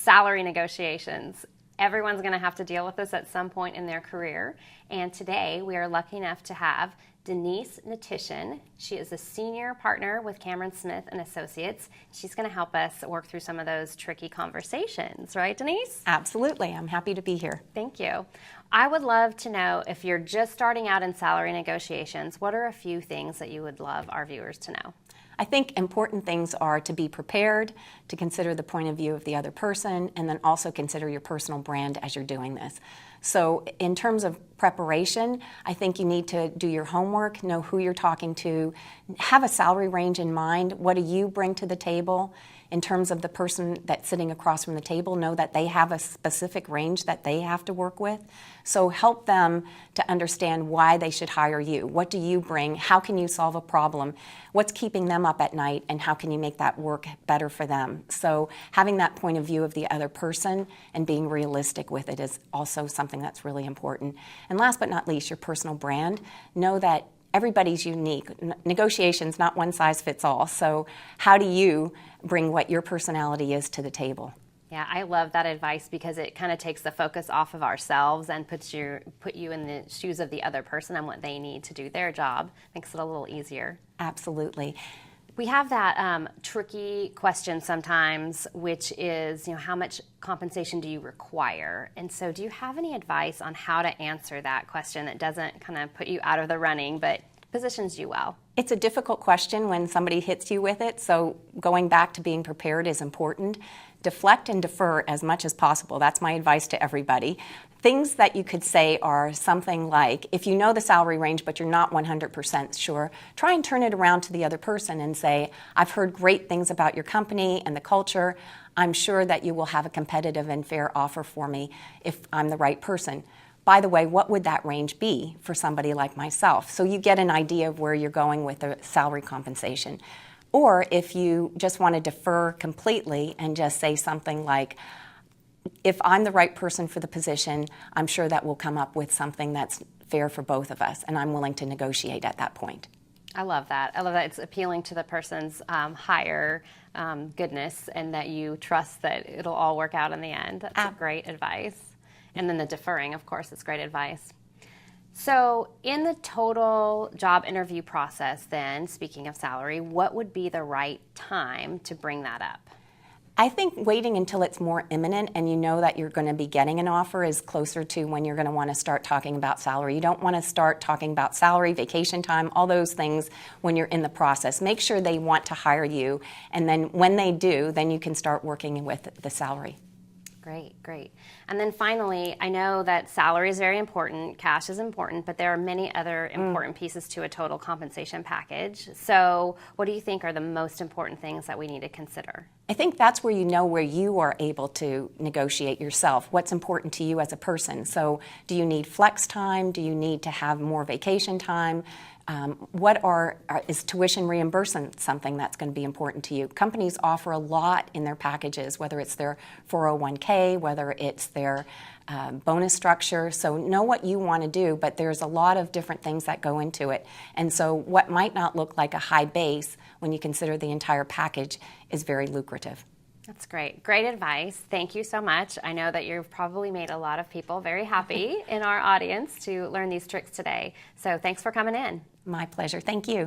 salary negotiations. Everyone's going to have to deal with this at some point in their career. And today we are lucky enough to have Denise Natishan. She is a senior partner with Cameron Smith and Associates. She's going to help us work through some of those tricky conversations. Right, Denise? Absolutely. I'm happy to be here. Thank you. I would love to know, if you're just starting out in salary negotiations, what are a few things that you would love our viewers to know? I think important things are to be prepared, to consider the point of view of the other person, and then also consider your personal brand as you're doing this. So in terms of preparation, I think you need to do your homework, know who you're talking to, have a salary range in mind. What do you bring to the table? In terms of the person that's sitting across from the table, know that they have a specific range that they have to work with. So help them to understand why they should hire you. What do you bring? How can you solve a problem? What's keeping them up at night, and how can you make that work better for them? So having that point of view of the other person and being realistic with it is also something that's really important. And last but not least, your personal brand. Know that everybody's unique. Negotiations, not one size fits all. So how do you bring what your personality is to the table? Yeah, I love that advice because it kind of takes the focus off of ourselves and put you in the shoes of the other person and what they need to do their job. Makes it a little easier. Absolutely. We have that tricky question sometimes, which is, how much compensation do you require? And so do you have any advice on how to answer that question that doesn't kind of put you out of the running, but positions you well? It's a difficult question when somebody hits you with it, so going back to being prepared is important. Deflect and defer as much as possible. That's my advice to everybody. Things that you could say are something like, if you know the salary range but you're not 100% sure, try and turn it around to the other person and say, I've heard great things about your company and the culture. I'm sure that you will have a competitive and fair offer for me if I'm the right person. By the way, what would that range be for somebody like myself? So you get an idea of where you're going with the salary compensation. Or if you just want to defer completely and just say something like, if I'm the right person for the position, I'm sure that we'll come up with something that's fair for both of us, and I'm willing to negotiate at that point. I love that. I love that it's appealing to the person's higher goodness, and that you trust that it'll all work out in the end. That's great advice. And then the deferring, of course, is great advice. So in the total job interview process then, speaking of salary, what would be the right time to bring that up? I think waiting until it's more imminent and you know that you're going to be getting an offer is closer to when you're going to want to start talking about salary. You don't want to start talking about salary, vacation time, all those things when you're in the process. Make sure they want to hire you, and then when they do, then you can start working with the salary. Great, great. And then finally, I know that salary is very important, cash is important, but there are many other important pieces to a total compensation package. So what do you think are the most important things that we need to consider? I think that's where you know where you are able to negotiate yourself. What's important to you as a person? So do you need flex time? Do you need to have more vacation time? Is tuition reimbursement something that's going to be important to you? Companies offer a lot in their packages, whether it's their 401k, whether it's their bonus structure. So know what you want to do, but there's a lot of different things that go into it. And so what might not look like a high base when you consider the entire package is very lucrative. That's great. Great advice. Thank you so much. I know that you've probably made a lot of people very happy in our audience to learn these tricks today. So thanks for coming in. My pleasure. Thank you.